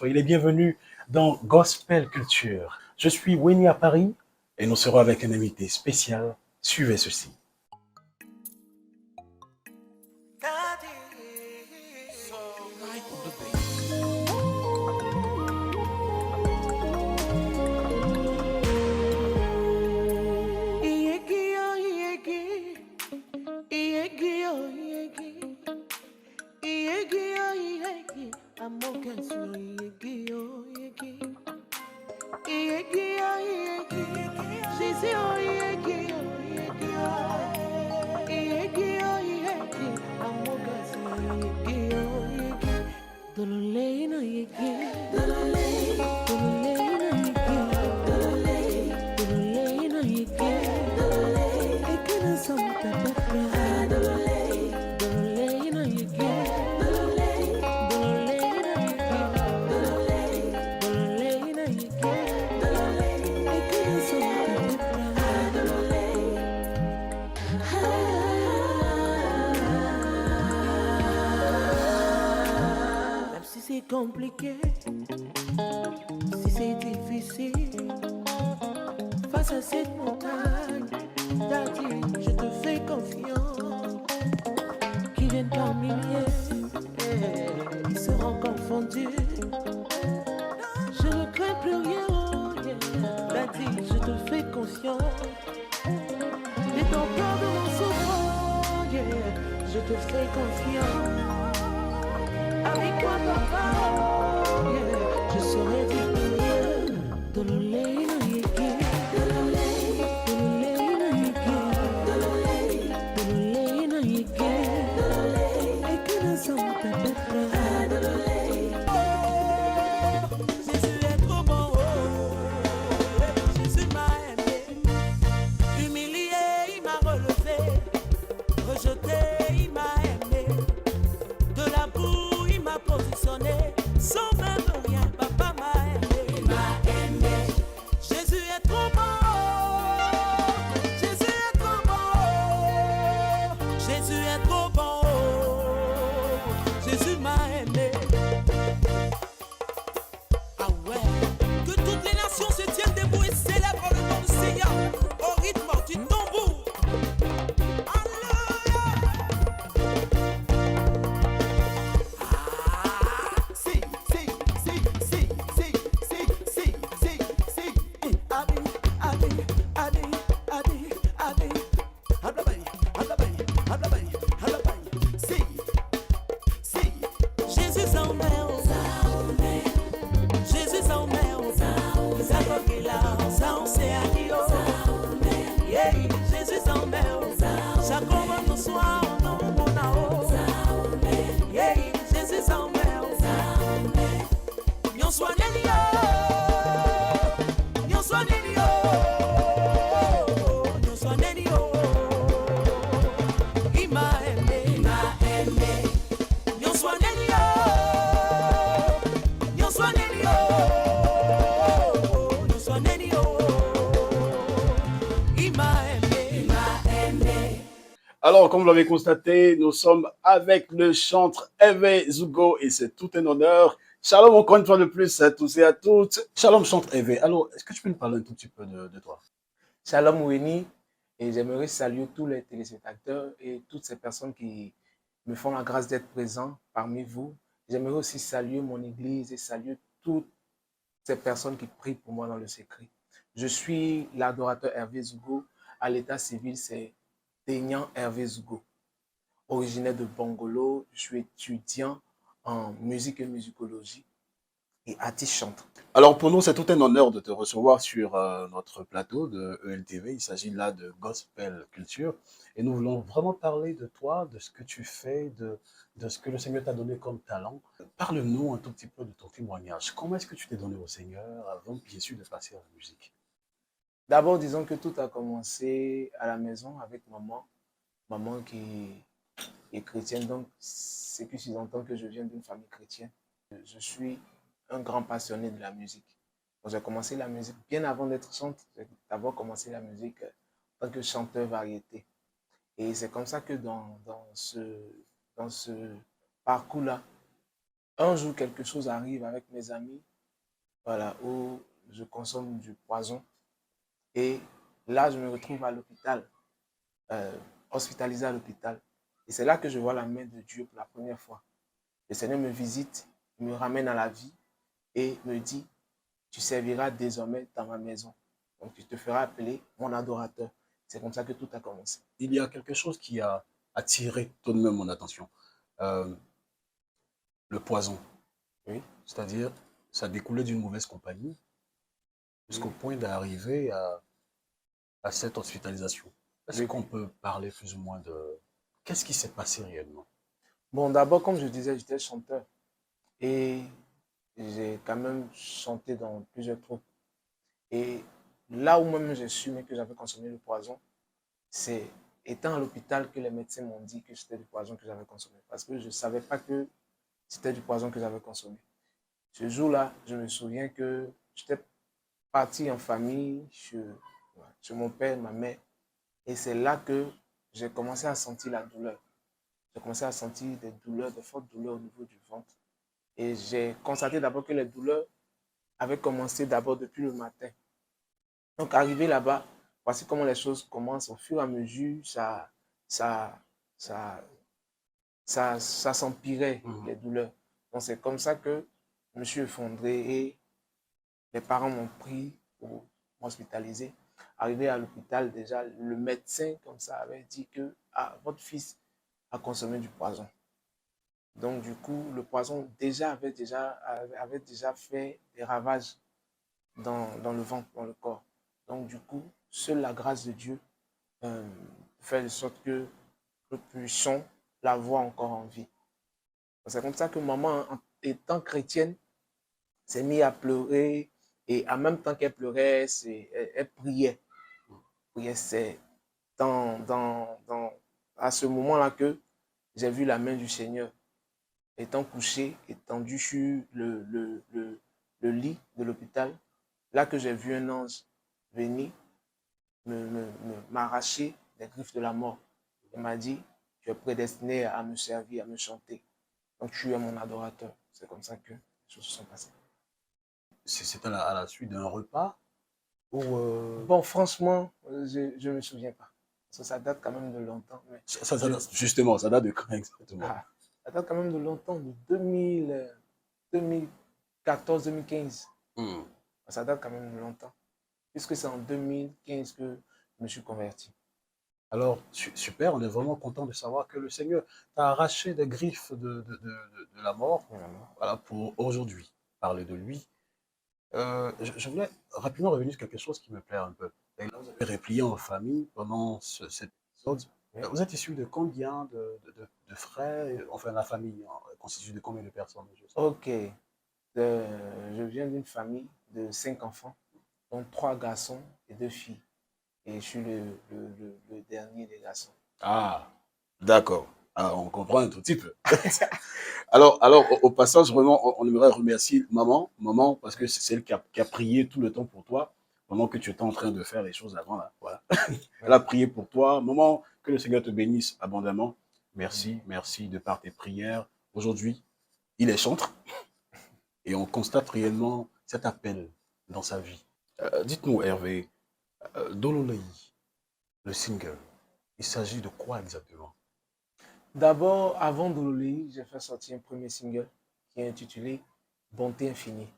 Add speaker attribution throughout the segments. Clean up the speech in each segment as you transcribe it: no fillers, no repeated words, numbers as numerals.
Speaker 1: soyez les bienvenus dans Gospel Culture. Je suis Winnie à Paris et nous serons avec un invité spécial. Suivez ceci.
Speaker 2: Compliqué, si c'est difficile, face à cette montagne, Daddy, je te fais confiance. Qui viennent par milliers, ils seront confondus. Je ne crains plus rien, oh yeah. Daddy, je te fais confiance. Et ton peur de mon souffrant, yeah. Je te fais confiance. Avec toi, papa, yeah. Je serai victorieux. Dololé, no yeke. Dololé, no yeke. Dololé, no yeke. Et que nous sommes ta papa. Dololé. Jésus est trop bon, Jésus m'a aimé. Humilié, il m'a relevé. Rejeté, il m'a aimé. De la boue, il m'a positionné. Sans même rien, papa m'a aimé. Il m'a aimé. Jésus est trop bon. Jésus est trop bon. Jésus est trop bon. Jésus m'a aimé. Ah ouais. Que toutes les nations se tiennent debout et célèbrent le nom du Seigneur au rythme du tambour.
Speaker 1: Alors, comme vous l'avez constaté, nous sommes avec le chantre Hervé Zougo et c'est tout un honneur. Shalom encore une fois de plus à tous et à toutes. Shalom chantre Hervé. Alors, est-ce que tu peux nous parler un tout petit peu de toi?
Speaker 3: Shalom Winnie, et j'aimerais saluer tous les téléspectateurs et toutes ces personnes qui me font la grâce d'être présents parmi vous. J'aimerais aussi saluer mon église et saluer toutes ces personnes qui prient pour moi dans le secret. Je suis l'adorateur Hervé Zougo. À l'état civil, c'est Deignan Hervé Zougo. Originaire de Bongolo, je suis étudiant en musique et musicologie et artiste chanteur.
Speaker 1: Alors pour nous, c'est tout un honneur de te recevoir sur notre plateau de ELTV. Il s'agit là de Gospel Culture et nous voulons vraiment parler de toi, de ce que tu fais, de ce que le Seigneur t'a donné comme talent. Parle-nous un tout petit peu de ton témoignage. Comment est-ce que tu t'es donné au Seigneur avant, bien sûr, de passer à la musique?
Speaker 3: D'abord, disons que tout a commencé à la maison avec maman. Maman qui est chrétienne, donc c'est que sous-entend que je viens d'une famille chrétienne. Je suis un grand passionné de la musique. J'ai commencé la musique bien avant d'être chanteur. J'ai d'abord commencé la musique en tant que chanteur variété. Et c'est comme ça que dans ce parcours-là, Un jour, quelque chose arrive avec mes amis, voilà, où je consomme du poison. Et là, je me retrouve à l'hôpital, euh, hospitalisé à l'hôpital. Et c'est là que je vois la main de Dieu pour la première fois. Le Seigneur me visite, me ramène à la vie et me dit, tu serviras désormais dans ma maison. Donc, tu te feras appeler mon adorateur. C'est comme ça que tout a commencé.
Speaker 1: Il y a quelque chose qui a attiré tout de même mon attention. Euh, le poison.
Speaker 3: Oui.
Speaker 1: C'est-à-dire, ça découlait d'une mauvaise compagnie jusqu'au
Speaker 3: Oui.
Speaker 1: point d'arriver à cette hospitalisation. Est-ce
Speaker 3: Oui.
Speaker 1: qu'on peut parler plus ou moins de... Qu'est-ce qui s'est passé réellement?
Speaker 3: Bon, d'abord, comme je disais, j'étais chanteur. Et j'ai quand même chanté dans plusieurs troupes. Et là où même j'ai su que j'avais consommé le poison, c'est étant à l'hôpital que les médecins m'ont dit que c'était du poison que j'avais consommé. Parce que je ne savais pas que c'était du poison que j'avais consommé. Ce jour-là, je me souviens que j'étais parti en famille chez mon père, ma mère. Et c'est là que j'ai commencé à sentir la douleur. J'ai commencé à sentir des douleurs, des fortes douleurs au niveau du ventre. Et j'ai constaté d'abord que les douleurs avaient commencé d'abord depuis le matin. Donc, arrivé là-bas, voici comment les choses commencent. Au fur et à mesure, ça, ça, ça s'empirait, les douleurs. Donc, c'est comme ça que je me suis effondré et les parents m'ont pris pour m'hospitaliser. Arrivé à l'hôpital, déjà, le médecin, comme ça, avait dit que ah, votre fils a consommé du poison. Donc, du coup, le poison avait déjà fait des ravages dans le ventre, dans le corps. Donc, du coup, seule la grâce de Dieu euh, fait de sorte que nous puissions la voir encore en vie. C'est comme ça que maman, étant chrétienne, s'est mise à pleurer et en même temps qu'elle pleurait, elle priait. C'est à ce moment-là que j'ai vu la main du Seigneur étant couché, étendu sur le lit de l'hôpital. Là que j'ai vu un ange venir m'arracher des griffes de la mort. Il m'a dit, tu es prédestiné à me servir, à me chanter. Donc tu es mon adorateur. C'est comme ça que les choses se sont passées.
Speaker 1: C'est à la suite d'un repas ou
Speaker 3: Bon, franchement, je ne me souviens pas. Ça date quand même de longtemps. Mais
Speaker 1: justement, ça date de quand exactement?
Speaker 3: ça date quand même de longtemps, de 2014-2015. Ça date quand même de longtemps. Puisque c'est en 2015 que je me suis converti.
Speaker 1: Alors, super, on est vraiment content de savoir que le Seigneur t'a arraché des griffes de la mort, voilà, pour aujourd'hui parler de lui. Je voulais rapidement revenir sur quelque chose qui me plaît un peu. Et là, vous avez replié en famille pendant cet épisode.
Speaker 3: Oui.
Speaker 1: Vous êtes issu de combien de frères, enfin la famille constituée de combien de personnes?
Speaker 3: Ok, je viens d'une famille de 5 enfants, dont 3 garçons et 2 filles. Et je suis le dernier des garçons.
Speaker 1: Ah, d'accord. Ah, on comprend un tout petit peu. Alors au passage, vraiment, on aimerait remercier maman, parce que c'est celle qui a prié tout le temps pour toi, pendant que tu étais en train de faire les choses avant, là. Voilà. Elle a prié pour toi. Maman, que le Seigneur te bénisse abondamment. Merci de par tes prières. Aujourd'hui, il est chantre et on constate réellement cet appel dans sa vie. Dites-nous, Hervé, Dololei, le single, il s'agit de quoi exactement?
Speaker 3: D'abord, avant Dololei, j'ai fait sortir un premier single qui est intitulé Bonté infinie.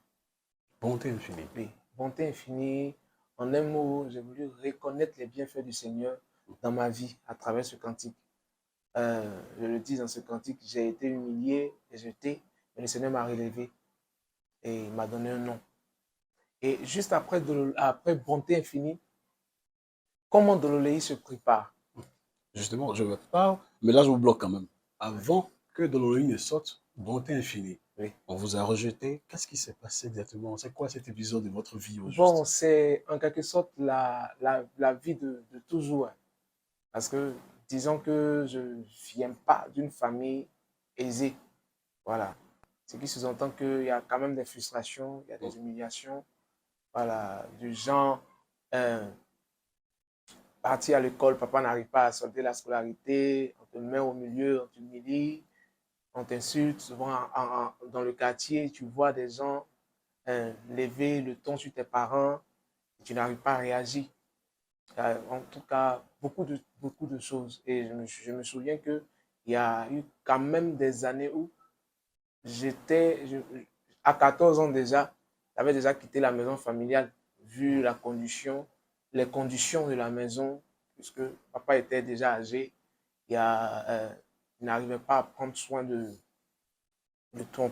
Speaker 1: Bonté infinie.
Speaker 3: Oui, Bonté infinie, en un mot, j'ai voulu reconnaître les bienfaits du Seigneur dans ma vie à travers ce cantique. Je le dis dans ce cantique, j'ai été humilié et jeté, mais le Seigneur m'a relevé et il m'a donné un nom. Et juste après Bonté infinie, comment Dololei se prépare?
Speaker 1: Justement, je veux pas, mais là je vous bloque quand même. Avant que Dololei ne sorte, Bonté infinie,
Speaker 3: Oui.
Speaker 1: on vous a rejeté. Qu'est-ce qui s'est passé exactement? C'est quoi cet épisode de votre vie au
Speaker 3: Bon,
Speaker 1: juste?
Speaker 3: c'est en quelque sorte la vie de toujours. Parce que disons que je ne viens pas d'une famille aisée. Voilà. Ce qui sous-entend qu'il y a quand même des frustrations, il y a des humiliations. Voilà. Du genre, euh, partir à l'école, papa n'arrive pas à solder la scolarité, on te met au milieu, on t'humilie. on t'insulte, souvent dans le quartier, tu vois des gens lever le ton sur tes parents, tu n'arrives pas à réagir. En tout cas, beaucoup de choses. Et je me souviens qu'il y a eu quand même des années où à 14 ans déjà, j'avais déjà quitté la maison familiale, vu les conditions de la maison, puisque papa était déjà âgé, il n'arrivait pas à prendre soin de tout en,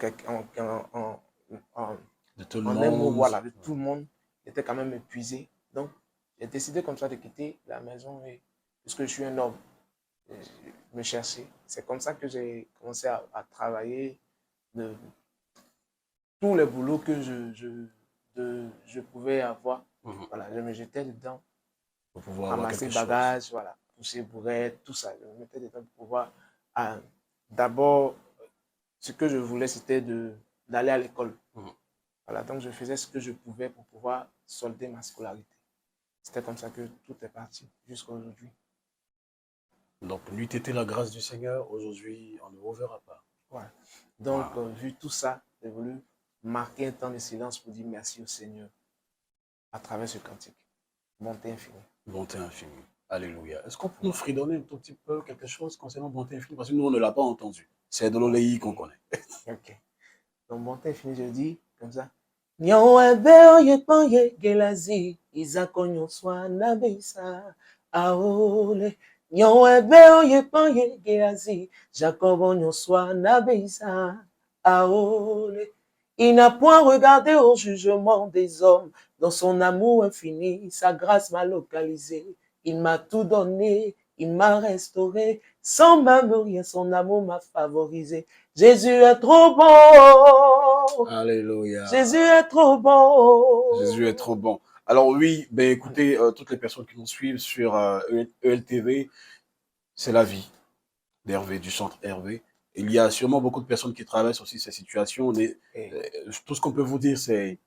Speaker 1: De tout le
Speaker 3: en un mot,
Speaker 1: monde.
Speaker 3: voilà, de tout le monde. Il était quand même épuisé. Donc, j'ai décidé comme ça de quitter la maison, et, puisque je suis un homme, je me cherchais. C'est comme ça que j'ai commencé à travailler de tous les boulots que je pouvais avoir. Voilà, je me jetais dedans,
Speaker 1: Pour pouvoir avoir
Speaker 3: ramasser
Speaker 1: quelque chose.
Speaker 3: bagages, voilà, pousser bourrette, tout ça. Je me mettais dedans pour pouvoir. D'abord, ce que je voulais, c'était d'aller à l'école. Voilà, donc je faisais ce que je pouvais pour pouvoir solder ma scolarité. C'était comme ça que tout est parti jusqu'à aujourd'hui.
Speaker 1: Donc, nuit était la grâce du Seigneur. Aujourd'hui, on ne reverra pas.
Speaker 3: Voilà. Donc,
Speaker 1: Wow.
Speaker 3: vu tout ça, j'ai voulu marquer un temps de silence pour dire merci au Seigneur à travers ce cantique. Bonté infinie.
Speaker 1: Bonté infinie. Alléluia. Est-ce qu'on peut nous fredonner un tout petit peu quelque chose concernant bonté infinie? Parce que nous, on ne l'a pas entendu. C'est de l'oléi qu'on connaît.
Speaker 3: Ok. Donc, bonté infinie, je dis comme ça. Nyon ebe oye panye gelazi, izakonyo swa nabeisa, aole. Nyon ebe oye panye gelazi, Jacob nyon swa nabeisa, aole. Il n'a point regardé au jugement des hommes, dans son amour infini, sa grâce m'a localisé, il m'a tout donné, il m'a restauré, sans même rien, son amour m'a favorisé. Jésus est trop bon.
Speaker 1: Alléluia.
Speaker 3: Jésus est trop bon.
Speaker 1: Jésus est trop bon. Alors oui, ben écoutez, toutes les personnes qui nous suivent sur ELTV, c'est la vie d'Hervé, du centre Hervé. Il y a sûrement beaucoup de personnes qui traversent aussi ces situations. Tout ce qu'on peut vous dire, c'est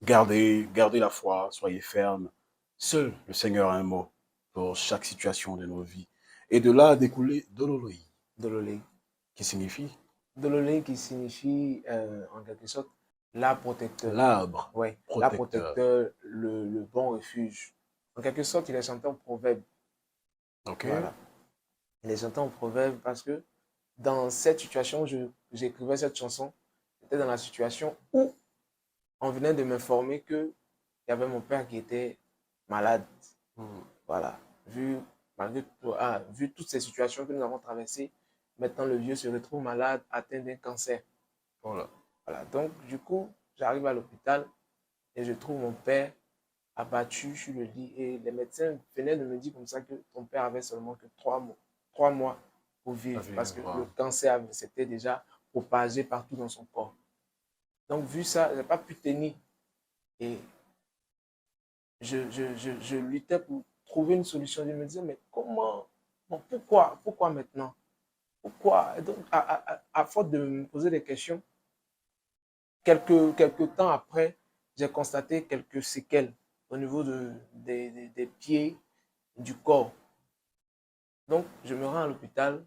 Speaker 1: gardez la foi, soyez ferme. Seul le Seigneur a un mot pour chaque situation de nos vies. Et de là a découlé Dololoi,
Speaker 3: Dololé.
Speaker 1: qui signifie
Speaker 3: Dololé qui signifie en quelque sorte l'arbre protecteur.
Speaker 1: l'arbre
Speaker 3: Ouais,
Speaker 1: protecteur.
Speaker 3: l'arbre protecteur, le bon refuge. En quelque sorte, il est chanté en proverbe.
Speaker 1: Ok.
Speaker 3: Voilà. Il est chanté en proverbe parce que dans cette situation où j'écrivais cette chanson, j'étais dans la situation où on venait de m'informer qu'il y avait mon père qui était malade. Voilà. Vu toutes ces situations que nous avons traversées, maintenant le vieux se retrouve malade, atteint d'un cancer.
Speaker 1: Voilà.
Speaker 3: Voilà. Donc, du coup, j'arrive à l'hôpital et je trouve mon père abattu sur le lit. Et les médecins venaient de me dire comme ça que ton père avait seulement que 3 mois pour vivre parce que le cancer s'était déjà propagé partout dans son corps. Donc, vu ça, je n'ai pas pu tenir. Et je luttais pour trouver une solution. Je me disais, mais comment? Bon, pourquoi maintenant? Pourquoi? Et donc, à force de me poser des questions, quelques temps après, j'ai constaté quelques séquelles au niveau des pieds, du corps. Donc, je me rends à l'hôpital.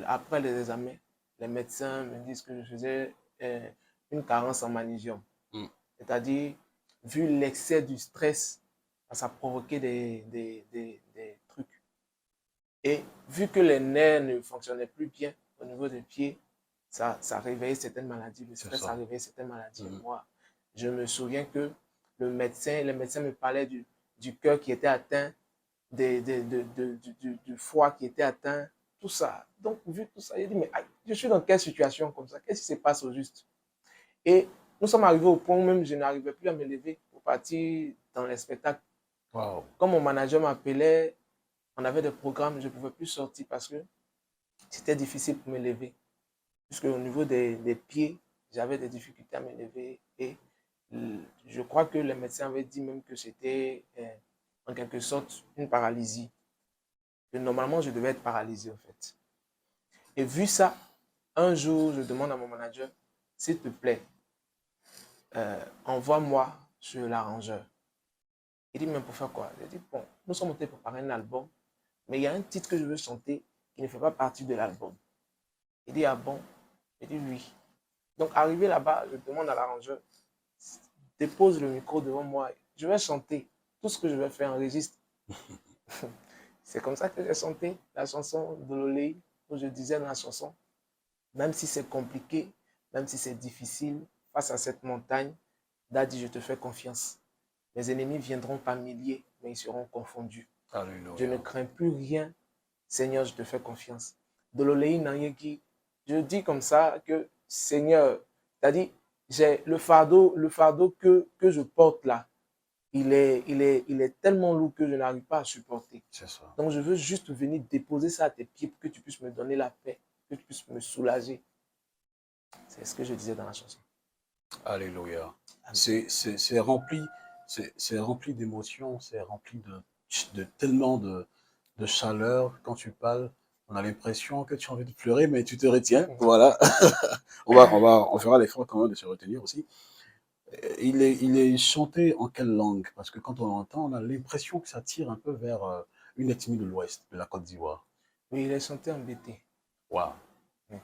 Speaker 3: Après les examens, les médecins me disent que je faisais une carence en magnésium. C'est-à-dire, vu l'excès du stress, ça a provoqué des trucs. Et vu que les nerfs ne fonctionnaient plus bien au niveau des pieds, ça réveillait certaines maladies. Le stress a réveillé certaines maladies. Moi, je me souviens que les médecins me parlaient du cœur qui était atteint, du foie qui était atteint, tout ça. Donc, vu tout ça, j'ai dit, mais je suis dans quelle situation comme ça? Qu'est-ce qui se passe au juste? Et nous sommes arrivés au point où même je n'arrivais plus à me lever pour partir dans les spectacles.
Speaker 1: Wow.
Speaker 3: Comme mon manager m'appelait, on avait des programmes, je ne pouvais plus sortir parce que c'était difficile pour me lever. Puisque au niveau des pieds, j'avais des difficultés à me lever. Et je crois que les médecins avaient dit même que c'était en quelque sorte une paralysie. Que normalement, je devais être paralysé en fait. Et vu ça, un jour, je demande à mon manager, s'il te plaît, envoie-moi sur l'arrangeur. Il dit, mais pour faire quoi? Je dis, bon, nous sommes en train de préparer un album, mais il y a un titre que je veux chanter qui ne fait pas partie de l'album. Il dit, ah bon? Il dit, oui. Donc, arrivé là-bas, je demande à l'arrangeur, dépose le micro devant moi. Je vais chanter. Tout ce que je vais faire, enregistre. C'est comme ça que j'ai chanté la chanson de Lolei, où je disais dans la chanson, même si c'est compliqué, même si c'est difficile, face à cette montagne, Daddy, je te fais confiance. Mes ennemis viendront par milliers, mais ils seront confondus.
Speaker 1: Alléluia.
Speaker 3: Je ne crains plus rien. Seigneur, je te fais confiance. Dololei Nanyeki, je dis comme ça que Seigneur, c'est-à-dire, j'ai le fardeau que je porte là, il est tellement lourd que je n'arrive pas à supporter.
Speaker 1: C'est ça.
Speaker 3: Donc, je veux juste venir déposer ça à tes pieds pour que tu puisses me donner la paix, que tu puisses me soulager. C'est ce que je disais dans la chanson.
Speaker 1: Alléluia.
Speaker 3: Amen.
Speaker 1: C'est rempli d'émotions, c'est rempli de tellement de chaleur. Quand tu parles, on a l'impression que tu as envie de pleurer, mais tu te retiens. Voilà. On fera l'effort quand même de se retenir aussi. Il est chanté en quelle langue? Parce que quand on l'entend, on a l'impression que ça tire un peu vers une ethnie de l'Ouest, de la Côte d'Ivoire.
Speaker 3: Oui, il est chanté en BT.
Speaker 1: Waouh.
Speaker 3: Oui.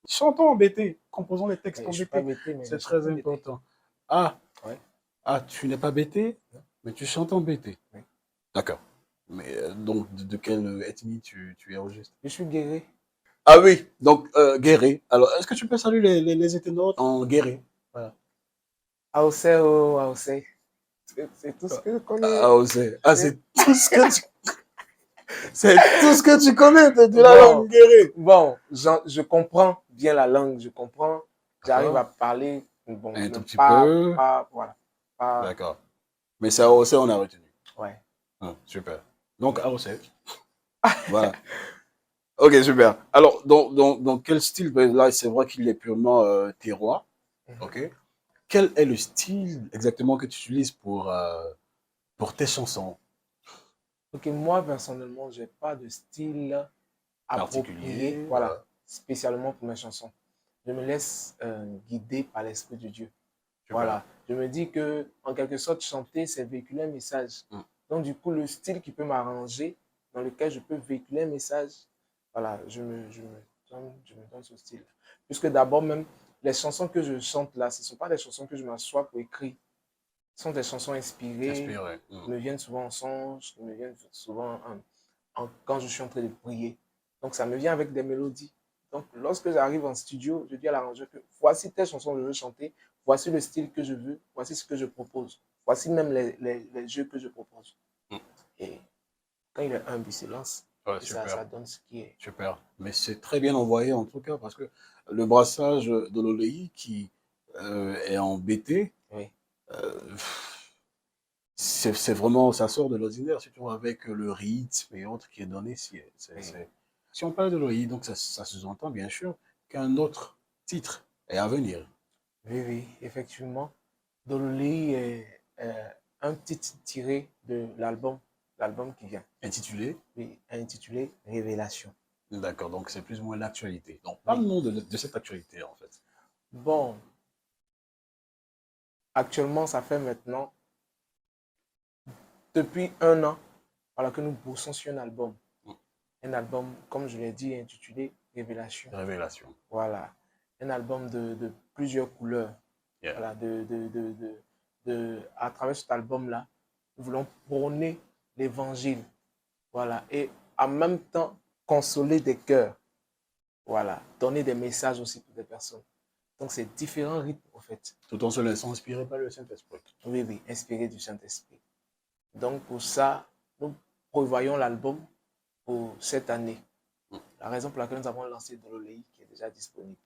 Speaker 1: Chantons en BT, composons les textes
Speaker 3: Mais
Speaker 1: en
Speaker 3: je ne suis pas
Speaker 1: BT.
Speaker 3: BT, mais
Speaker 1: C'est
Speaker 3: je
Speaker 1: très
Speaker 3: chante en BT.
Speaker 1: important. Ah,
Speaker 3: Ouais.
Speaker 1: ah, tu n'es pas BT, mais tu chantes en BT.
Speaker 3: Oui.
Speaker 1: D'accord. Mais donc, de quelle ethnie tu es au juste?
Speaker 3: Je suis guéri.
Speaker 1: Ah oui, donc guéré. Alors, est-ce que tu peux saluer les internautes en guéré? Voilà.
Speaker 3: Aoseo, Aosei. C'est tout ce que je connais.
Speaker 1: Ah, c'est tout ce que tu... C'est tout ce que tu connais de la
Speaker 3: Bon,
Speaker 1: langue guéré.
Speaker 3: bon, je comprends bien la langue, je comprends. J'arrive à
Speaker 1: D'accord.
Speaker 3: parler, bon,
Speaker 1: Un
Speaker 3: mais
Speaker 1: tout petit peu.
Speaker 3: voilà. Pas,
Speaker 1: D'accord. Mais c'est AOC, on a retenu.
Speaker 3: ouais.
Speaker 1: Ah, super. Donc, AOC. Voilà. Ok, super. Alors, dans quel style? Ben, là, c'est vrai qu'il est purement terroir. Ok. Quel est le style exactement que tu utilises pour tes chansons?
Speaker 3: Ok, moi, personnellement, j'ai pas de style approprié,
Speaker 1: Particulier.
Speaker 3: voilà, spécialement pour mes chansons. Je me laisse guider par l'Esprit de Dieu.
Speaker 1: Super.
Speaker 3: Voilà. Je me dis que, en quelque sorte, chanter, c'est véhiculer un message.
Speaker 1: Mm.
Speaker 3: Donc, du coup, le style qui peut m'arranger, dans lequel je peux véhiculer un message, voilà, je me donne ce style. Puisque d'abord, même, les chansons que je chante là, ce ne sont pas des chansons que je m'assois pour écrire. Ce sont des chansons inspirées,
Speaker 1: Inspiré.
Speaker 3: qui me viennent souvent en songe, qui me viennent souvent quand je suis en train de prier. Donc, ça me vient avec des mélodies. Donc, lorsque j'arrive en studio, je dis à l'arrangeur que voici telle chanson que je veux chanter, voici le style que je veux, voici ce que je propose, voici même les jeux que je propose.
Speaker 1: Mm.
Speaker 3: Et quand il est humble, il se lance.
Speaker 1: Ouais,
Speaker 3: Et
Speaker 1: super.
Speaker 3: ça donne ce qui est.
Speaker 1: Super. Mais c'est très bien envoyé en tout cas parce que le brassage de l'Olei qui est en BT,
Speaker 3: Oui.
Speaker 1: C'est vraiment, ça sort de l'ordinaire, surtout avec le rythme et autres qui est donné. Si on parle de l'Olei, donc ça se sous-entend bien sûr qu'un autre titre est à venir.
Speaker 3: Oui, oui, effectivement. Dolly est un titre tiré de l'album qui vient.
Speaker 1: Intitulé?
Speaker 3: Oui, intitulé Révélation.
Speaker 1: D'accord, donc c'est plus ou moins l'actualité. Donc,
Speaker 3: Oui.
Speaker 1: parle-nous de cette actualité en fait.
Speaker 3: Bon, actuellement, ça fait maintenant depuis 1 an voilà, que nous bossons sur un album. Un album, comme je l'ai dit, intitulé Révélation.
Speaker 1: Révélation.
Speaker 3: Voilà. Un album de plusieurs couleurs.
Speaker 1: Yeah.
Speaker 3: Voilà, à travers cet album-là, nous voulons prôner l'évangile. Voilà. Et en même temps, consoler des cœurs. Voilà. Donner des messages aussi pour des personnes. Donc, c'est différents rythmes, en fait.
Speaker 1: Tout en se laissant inspirer par le Saint-Esprit.
Speaker 3: Oui, oui, inspiré du Saint-Esprit. Donc, pour ça, nous prévoyons l'album pour cette année. La raison pour laquelle nous avons lancé Dololei, qui est déjà disponible.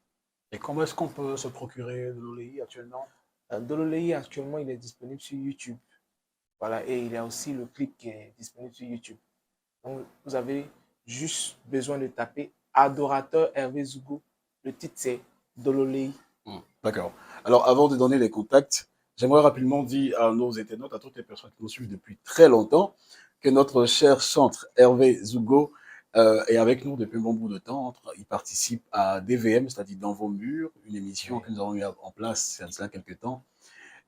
Speaker 1: Et comment est-ce qu'on peut se procurer de l'Olei actuellement?
Speaker 3: Dololei, actuellement, il est disponible sur YouTube. Voilà, et il y a aussi le clip qui est disponible sur YouTube. Donc, vous avez juste besoin de taper Adorateur Hervé Zougo. Le titre, c'est Dololei.
Speaker 1: D'accord. Alors, avant de donner les contacts, j'aimerais rapidement dire à nos internautes, à toutes les personnes qui nous suivent depuis très longtemps, que notre cher chantre Hervé Zougo est avec nous depuis un bon bout de temps. Il participe à DVM, c'est-à-dire Dans vos murs, une émission que nous avons mis en place il y a cela quelques temps.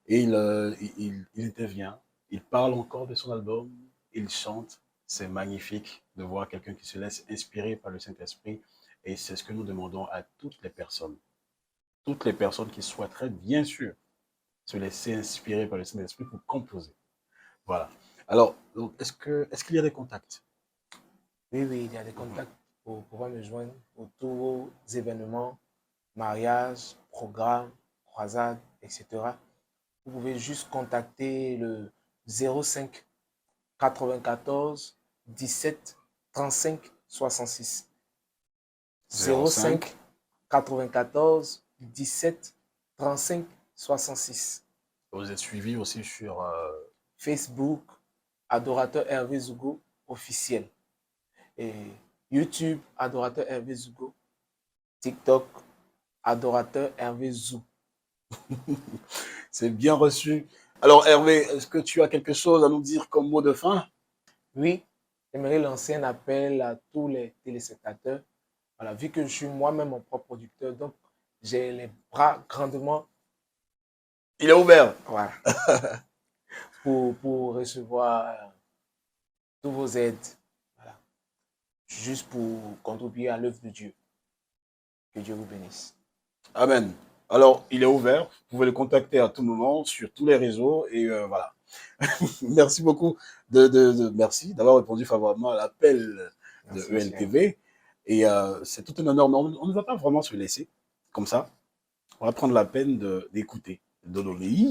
Speaker 1: Et il intervient, il parle encore de son album, il chante. C'est magnifique de voir quelqu'un qui se laisse inspirer par le Saint-Esprit Et c'est ce que nous demandons à toutes les personnes. Toutes les personnes qui souhaiteraient, bien sûr, se laisser inspirer par le Saint-Esprit pour composer. Voilà. Alors, est-ce qu'il y a des contacts?
Speaker 3: Oui, oui, il y a des contacts pour pouvoir me joindre pour tous vos événements, mariages, programmes, croisades, etc. Vous pouvez juste contacter le 05 94 17 35 66. 05 94 17 35 66.
Speaker 1: Vous êtes suivi aussi sur
Speaker 3: Facebook, Adorateur Hervé Zougo officiel. Et YouTube, Adorateur Hervé Zougo. TikTok, Adorateur Hervé Zou.
Speaker 1: C'est bien reçu. Alors Hervé, est-ce que tu as quelque chose à nous dire comme mot de fin?
Speaker 3: Oui, j'aimerais lancer un appel à tous les téléspectateurs. Voilà, vu que je suis moi-même mon propre producteur, donc j'ai les bras grandement.
Speaker 1: Il est ouvert.
Speaker 3: Voilà. pour recevoir tous vos aides. Voilà. Juste pour contribuer à l'œuvre de Dieu. Que Dieu vous bénisse.
Speaker 1: Amen. Alors, il est ouvert. Vous pouvez le contacter à tout moment sur tous les réseaux. Et voilà. Merci beaucoup merci d'avoir répondu favorablement à l'appel de ELTV. Et c'est tout un honneur. Mais on ne va pas vraiment se laisser comme ça. On va prendre la peine d'écouter Dololei,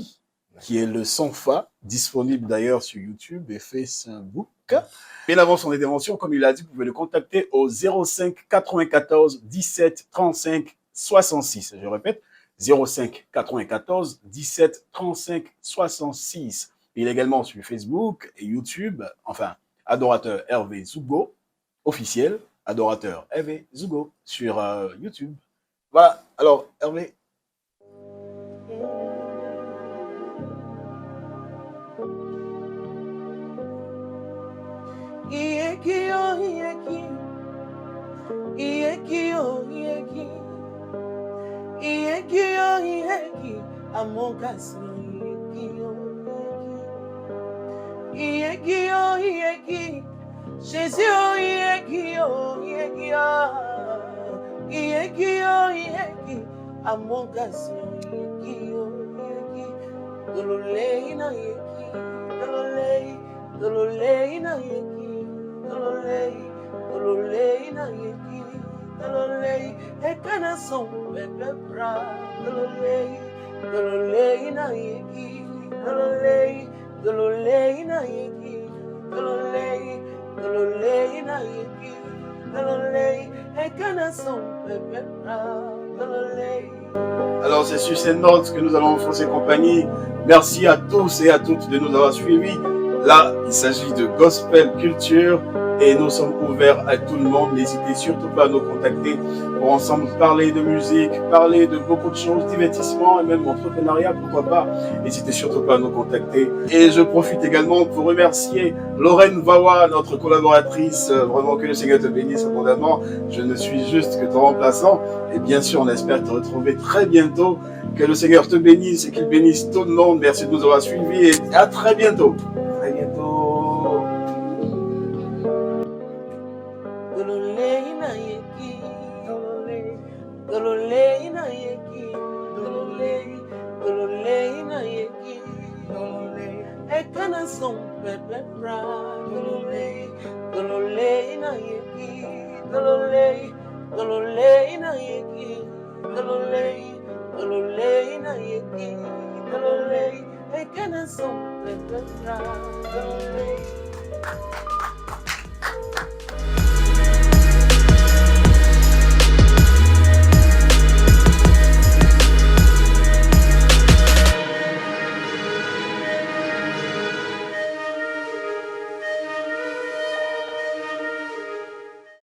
Speaker 1: qui est le sans fa, disponible d'ailleurs sur YouTube et Facebook. Bien avant son intervention, comme il a dit, vous pouvez le contacter au 05 94 17 35 66. Je répète, 05 94 17 35 66. Il est également sur Facebook et YouTube, enfin, Adorateur Hervé Zougo, officiel, Adorateur Hervé Zougo sur YouTube. Voilà, alors Hervé.
Speaker 2: Jésus,
Speaker 1: Alors c'est sur ces notes que nous allons foncer compagnie. Merci à tous et à toutes de nous avoir suivis. Là, il s'agit de Gospel Culture et nous sommes ouverts à tout le monde. N'hésitez surtout pas à nous contacter pour ensemble parler de musique, parler de beaucoup de choses, divertissement et même entrepreneuriat, pourquoi pas. N'hésitez surtout pas à nous contacter. Et je profite également pour remercier Lorraine Vawa, notre collaboratrice. Vraiment que le Seigneur te bénisse abondamment. Je ne suis juste que ton remplaçant. Et bien sûr, on espère te retrouver très bientôt. Que le Seigneur te bénisse et qu'il bénisse tout le monde. Merci de nous avoir suivis et à très bientôt.
Speaker 3: Très bientôt.